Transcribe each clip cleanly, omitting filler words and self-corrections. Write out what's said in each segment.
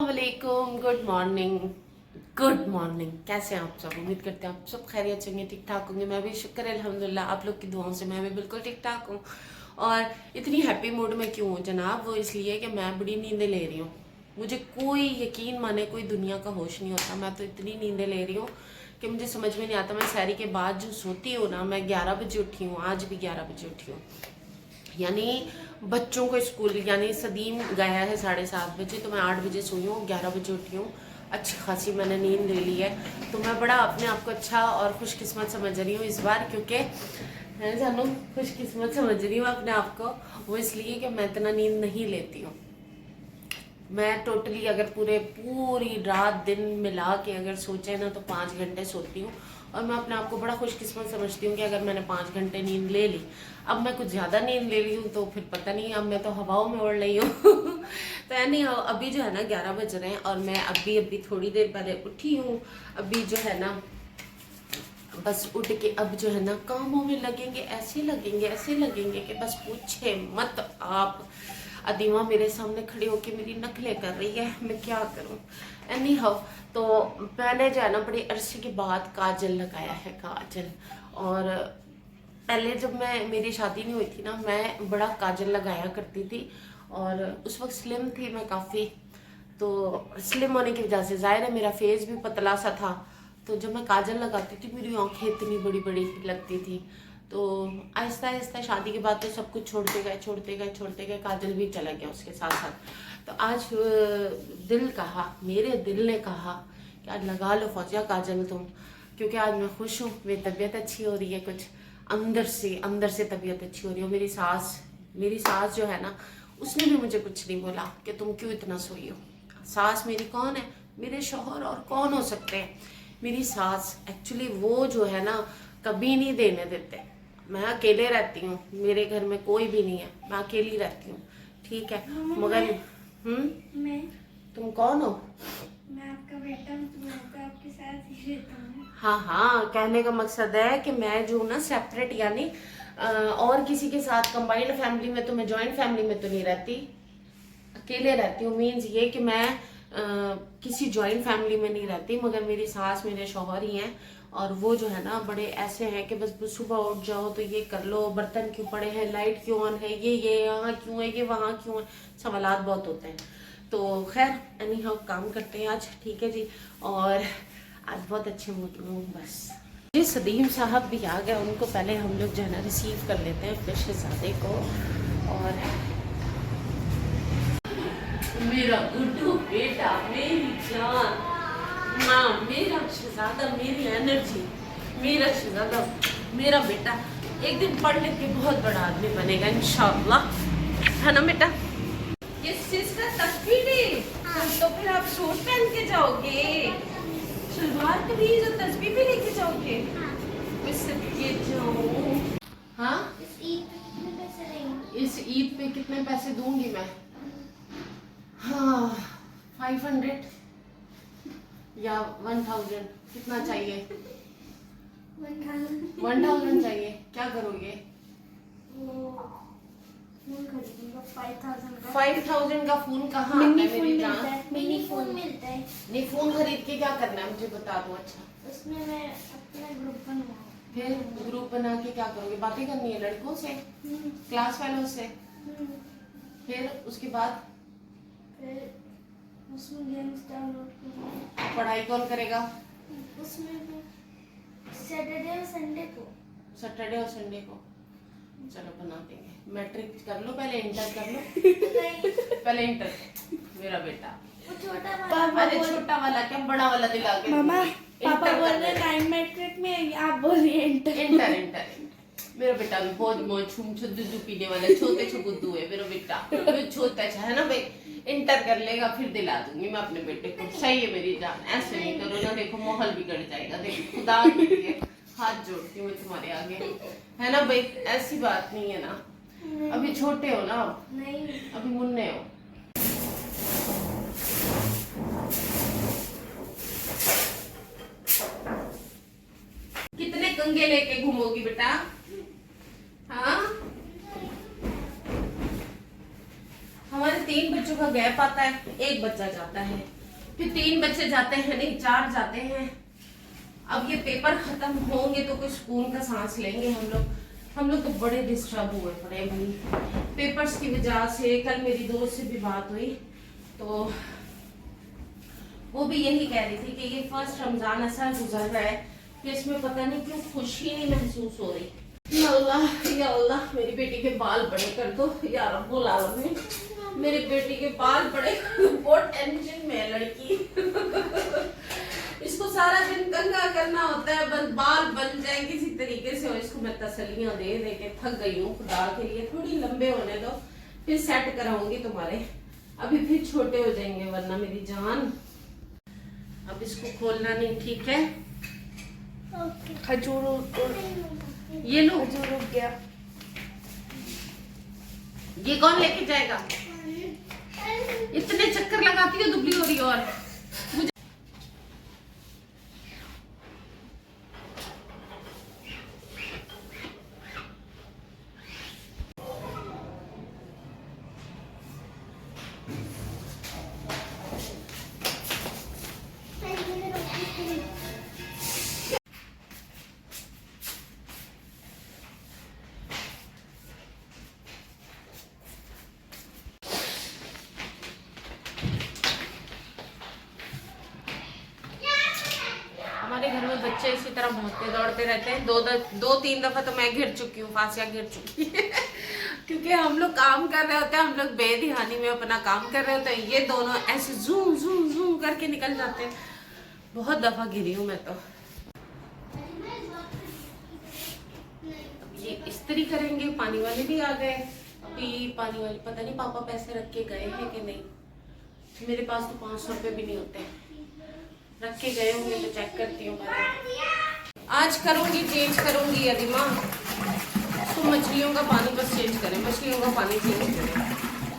अस्सलामुअलैकुम, good morning. कैसे हैं आप सब? उम्मीद करते हैं आप सब खैरियत से होंगे, ठीक ठाक होंगे। मैं भी शुक्र है अल्हम्दुलिल्लाह, आप लोग की दुआओं से मैं भी बिल्कुल ठीक ठाक हूँ। और इतनी हैप्पी मूड में क्यों हूँ जनाब? वो इसलिए कि मैं बड़ी नींदें ले रही हूँ। मुझे कोई यकीन माने कोई दुनिया का होश नहीं होता। मैं तो इतनी नींदें ले रही हूँ कि मुझे समझ में नहीं आता। मैं सैरी के बाद जो सोती हूँ ना, मैं 11 बजे उठी हूँ, आज भी 11 बजे उठी हूँ। यानी बच्चों को स्कूल, यानी सदीम गया है 7:30 बजे, तो मैं 8 बजे सोई हूँ, 11 बजे उठी हूँ। अच्छी खासी मैंने नींद ले ली है, तो मैं बड़ा अपने आप को अच्छा और खुशकिस्मत समझ रही हूँ इस बार, क्योंकि मैं जानू खुशकिस्मत समझ रही हूँ अपने आप को। वो इसलिए कि मैं इतना नींद नहीं लेती हूँ। मैं टोटली अगर पूरी रात दिन मिला के अगर सोचे ना तो 5 घंटे सोती हूँ। और मैं अपने आप को बड़ा खुशकिस्मत समझती हूँ कि अगर मैंने 5 घंटे नींद ले ली। अब मैं कुछ ज़्यादा नींद ले रही हूँ तो फिर पता नहीं, अब मैं तो हवाओं में उड़ रही हूँ। तो यानी अभी जो है ना 11 बज रहे हैं और मैं अभी थोड़ी देर पहले उठी हूँ। अभी जो है ना बस उठ के अब जो है ना कामों में लगेंगे, ऐसे लगेंगे कि बस पूछे मत आप। अदीमा मेरे सामने खड़ी होके मेरी नकलें कर रही है, मैं क्या करूं। एनी हाउ, तो मैंने जो है ना बड़ी अरसे के बाद काजल लगाया है, काजल। और पहले जब मेरी शादी नहीं हुई थी ना, मैं बड़ा काजल लगाया करती थी और उस वक्त स्लिम थी मैं काफ़ी। तो स्लिम होने की वजह से जाहिर है मेरा फेस भी पतला सा था। तो जब मैं काजल लगाती थी मेरी आंखें इतनी बड़ी बड़ी लगती थी। तो आहिस्ता आहिस्ता शादी के बाद तो सब कुछ छोड़ते गए, काजल भी चला गया उसके साथ साथ। तो आज मेरे दिल ने कहा कि आज लगा लो फौजिया काजल तुम, क्योंकि आज मैं खुश हूँ, मेरी तबीयत अच्छी हो रही है, कुछ अंदर से तबीयत अच्छी हो रही है। मेरी सास जो है ना, उसने भी मुझे कुछ नहीं बोला कि तुम क्यों इतना सोई हो। सास मेरी कौन है? मेरे शौहर और कौन हो सकते हैं। मेरी सास एक्चुअली वो जो है ना कभी नहीं देने देते। मैं अकेले रहती हूँ, मेरे घर में कोई भी नहीं है, मैं अकेली रहती हूँ, ठीक है। मगर मैं तुम कौन हो? मैं आपका बेटा हूँ, तो मैं तो आपके साथ ही रहता हूँ। हाँ, कहने का मकसद है कि मैं जो ना सेपरेट, यानी और किसी के साथ कंबाइंड फैमिली में, तो मैं जॉइंट फैमिली में तो नहीं रहती, अकेले रहती हूँ। मीन्स ये कि मैं किसी जॉइंट फैमिली में नहीं रहती। मगर मेरी सास मेरे शौहर ही हैं और वो जो है ना बड़े ऐसे हैं कि बस सुबह उठ जाओ तो ये कर लो, बर्तन क्यों पड़े हैं, लाइट क्यों ऑन है, ये यहाँ क्यों है, ये वहाँ क्यों है, सवालात बहुत होते हैं। तो खैर एनी हाउ काम करते हैं आज, ठीक है जी। और आज बहुत अच्छे मूड में हूँ बस। जी सदीम साहब भी आ गए, उनको पहले हम लोग जो है ना रिसीव कर लेते हैं अपने शहजादे को। और मेरा गुड्डू बेटा, मेरी जान, माँ, मेरा शहजादा, मेरी एनर्जी, मेरा शहजादा, मेरा बेटा एक दिन पढ़ लिख के बहुत बड़ा आदमी बनेगा इंशाअल्लाह, है ना बेटा? ये सिस्टर तस्वीर है, तो फिर आप सूट पहन के जाओगे, सलवार कमीज और तस्वीर भी लेके जाओगे? ये जाओ। हाँ, इस ईद पे कितने पैसे दूंगी मैं? हाँ, 500 या 1000, कितना चाहिए? 1000 चाहिए। क्या करोगे? 5000 का फोन कहाँ आता है मेरी जान? मिनी फोन मिलता है। नहीं, फोन खरीद के क्या करना है मुझे बता दो। अच्छा, उसमें मैं अपना ग्रुप बनवाऊँ। फिर ग्रुप बना के क्या करोगे? बातें करनी है लड़कों से, क्लास वालों से? फिर उसके बाद फिर उसमें गेम्स डाउनलोड करूँगी। पढ़ाई कौन करेगा? उसमें सैटरडे और संडे को। सैटरडे और संडे को चलो बना देंगे। मैट्रिक कर लो पहले, इंटर कर लो। नहीं, पहले इंटर। मेरा बेटा वो छोटा वाला। अरे छोटा वाला क्या, बड़ा वाला दिला के मामा, पापा इंटर बोल कर रहे ले। 9 मैट्रिक में, आप बोल रही हैं इंटर। इंटर मेरा बेटा भी बहुत मौज छूम दूध पीने वाला छोटे छुद्दू है मेरा बेटा, छोटा है ना भाई। इंटर कर लेगा फिर दिला दूंगी मैं अपने बेटे को। सही है मेरी जान, ऐसे नहीं करो ना, देखो माहौल बिगड़ जाएगा। देखो खुदा के लिए हाथ जोड़ती हूँ तुम्हारे आगे, है ना भाई? ऐसी बात नहीं है ना, अभी छोटे हो ना, नहीं, अभी मुन्ने हो। कितने कंगे लेके घूमोगी बेटा? हाँ, हमारे 3 बच्चों का गैप आता है, एक बच्चा जाता है। फिर 3 बच्चे जाते हैं, नहीं 4 जाते हैं। अब ये पेपर खत्म होंगे तो कुछ सुकून का सांस लेंगे हम लोग तो बड़े डिस्टर्ब हुए पड़े भाई पेपर्स की वजह से। कल मेरी दोस्त से भी बात हुई तो वो भी यही कह रही थी कि ये फर्स्ट रमजान ऐसा गुजर रहा है कि इसमें पता नहीं क्यों खुशी नहीं महसूस हो रही। या अल्लाह मेरी बेटी के बाल बड़े कर दो या रब्बुल आलमीन, मेरी बेटी के बाल बड़े कर दो। बहुत टेंशन में है लड़की इसको सारा दिन कंघा करना होता है, बस बाल बन जाए किसी तरीके से। और इसको मैं तसल्लियां दे दे के थक गई हूँ। खुदा के लिए थोड़ी लंबे होने दो, फिर सेट कराऊंगी तुम्हारे। अभी फिर छोटे हो जाएंगे वरना मेरी जान। अब इसको खोलना नहीं, ठीक है? खजूर ये लो, खजूर रुक गया। ये कौन लेके जाएगा? इतने चक्कर लगाती हो दुबली हो रही हो। और मुझे हमारे घर में बच्चे इसी तरह भागते दौड़ते रहते हैं। 2-3 दफा तो मैं गिर चुकी हूँ, फांसियाँ गिर चुकी है क्योंकि हम लोग काम कर रहे होते हैं, हम लोग बेध्यानी में अपना काम कर रहे होते हैं, ये दोनों ऐसे जूम जूम जूम करके निकल जाते हैं। बहुत दफा गिरी हूँ मैं तो। अब ये इस्त्री करेंगे, पानी वाले भी आ गए। अभी पानी वाले पता नहीं पापा पैसे रख के गए हैं कि नहीं, मेरे पास तो 500 रुपये भी नहीं होते, रख के गए होंगे तो चेक करती हूँ। आज करूँगी, चेंज करूँगी यदि माँ तो मछलियों का पानी बस चेंज करें, मछलियों का पानी चेंज करें।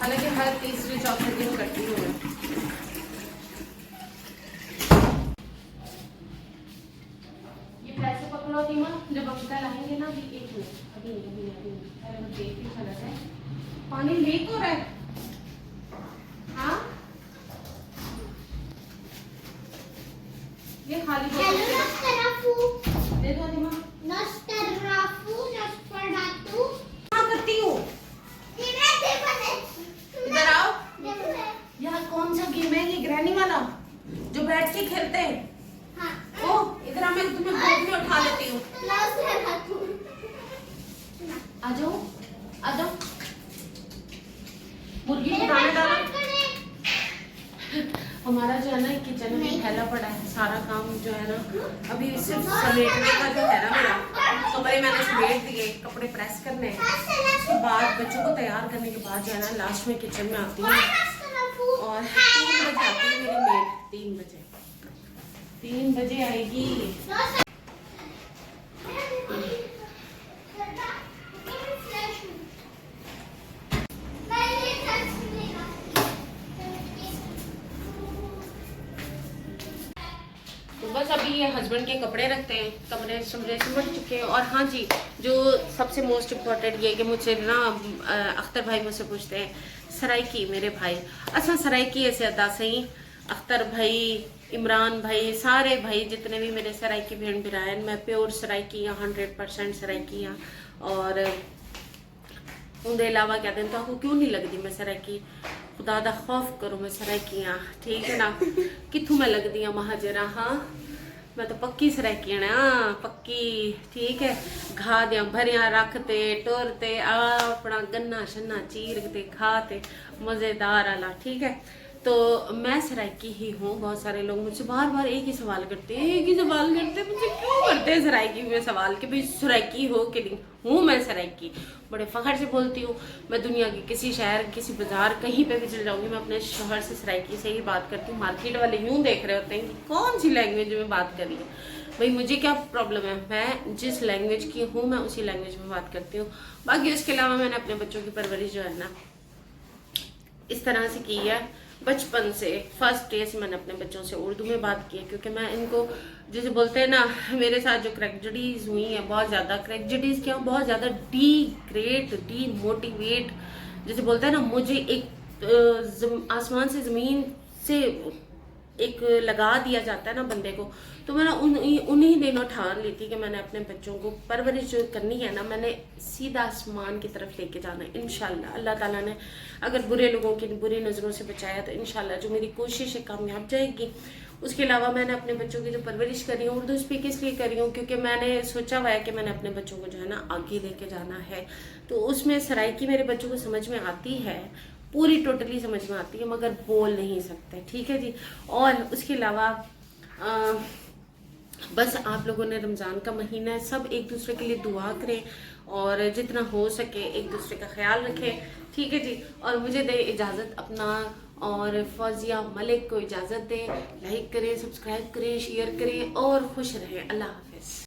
हालांकि हर तीसरे चौथे दिन करती हूँ मैं। ये पैसे पकड़ो थी माँ, जब अंकल आएंगे ना अभी 1 मिनट, अभी पहले मैं देख ही चला जाए। पानी लीक हो रहा है। हाँ ये खाली दे दो दिमा। हाँ करती हूँ। इधर आओ। यहाँ कौन सा गेम है ये ग्रैनी वाला जो बैठ के खेलते हैं? ओ इधर आ, मैं तुम्हें गोद में उठा लेती हूँ। आ जाओ आ जाओ। मुर्गी को दाना डालो। हमारा जो है ना किचन में फैला पड़ा है सारा काम जो है ना, अभी सिर्फ समेटने का जो है ना मेरा, कपड़े मैंने समेट दिए, कपड़े प्रेस करने हैं, उसके बाद बच्चों को तैयार करने के बाद जो है ना लास्ट में किचन में आती हूँ। और 3 बजे आती है मेरी मेड, 3 बजे आएगी। बस अभी ये हस्बैंड के कपड़े रखते हैं, कपड़े सिमट चुके हैं। और हाँ जी, जो सबसे मोस्ट इम्पोर्टेंट ये कि मुझसे ना अख्तर भाई मुझसे पूछते हैं सराइकी मेरे भाई, अच्छा सराइकी ऐसे अदा सही, अख्तर भाई, इमरान भाई, सारे भाई जितने भी मेरे सराइकी भेड़ बिरायन, मैं प्योर सराइकी हाँ, 100% सराइकी हाँ। और उनके अलावा क्या दिन तो आपको क्यों नहीं लगती मैं सराइकी, खुदा दा खौफ करो मैं सराइकी हाँ, ठीक है ना? किथों मैं लगती हाँ महाजरा, हाँ मैं तो पक्की सराइकी ना, पक्की, ठीक है। घा दिया भरिया रखते टोरते अपना गन्ना शन्ना चीरते खाते मजेदार आला, ठीक है। तो मैं सराइकी ही हूँ। बहुत सारे लोग मुझसे बार बार एक ही सवाल करते हैं, मुझे क्यों करते हैं सराइकी में सवाल कि भाई सराइकी हो कि नहीं? हूँ मैं सराइकी, बड़े फखर से बोलती हूँ। मैं दुनिया के किसी शहर, किसी बाजार, कहीं पे भी चल जाऊंगी, मैं अपने शहर से सराइकी से ही बात करती हूँ। मार्केट वाले यूँ देख रहे होते हैं कि कौन सी लैंग्वेज में बात कर रही है। भाई मुझे क्या प्रॉब्लम है, मैं जिस लैंग्वेज की हूँ मैं उसी लैंग्वेज में बात करती हूँ। बाकी उसके अलावा मैंने अपने बच्चों की परवरिश जो है ना इस तरह से की है, बचपन से फर्स्ट डे से मैंने अपने बच्चों से उर्दू में बात की है, क्योंकि मैं इनको जैसे बोलते हैं ना, मेरे साथ जो क्रैकजडीज हुई है बहुत ज़्यादा, क्रैकजडीज क्या बहुत ज़्यादा डीमोटिवेट, जैसे बोलते हैं ना, मुझे एक आसमान से ज़मीन से एक लगा दिया जाता है ना बंदे को, तो मैं उन्हीं दिनों ठान ली थी कि मैंने अपने बच्चों को परवरिश जो करनी है ना, मैंने सीधा आसमान की तरफ लेके जाना है इंशाल्लाह। अल्लाह ताला ने अगर बुरे लोगों की बुरी नज़रों से बचाया तो इंशाल्लाह जो मेरी कोशिश है कामयाब जाएगी। उसके अलावा मैंने अपने बच्चों की जो परवरिश करी है, उर्दू स्पीक इसलिए करी हूँ क्योंकि मैंने सोचा हुआ है कि मैंने अपने बच्चों को जो है ना आगे लेके जाना है। तो उसमें सराइकी मेरे बच्चों को समझ में आती है, पूरी टोटली समझ में आती है, मगर बोल नहीं सकते, ठीक है जी। और उसके अलावा बस आप लोगों ने, रमज़ान का महीना है, सब एक दूसरे के लिए दुआ करें और जितना हो सके एक दूसरे का ख्याल रखें, ठीक है जी। और मुझे दे इजाज़त अपना और फौजिया मलिक को इजाज़त दें। लाइक करें, सब्सक्राइब करें, शेयर करें और खुश रहें। अल्लाह हाफिज़।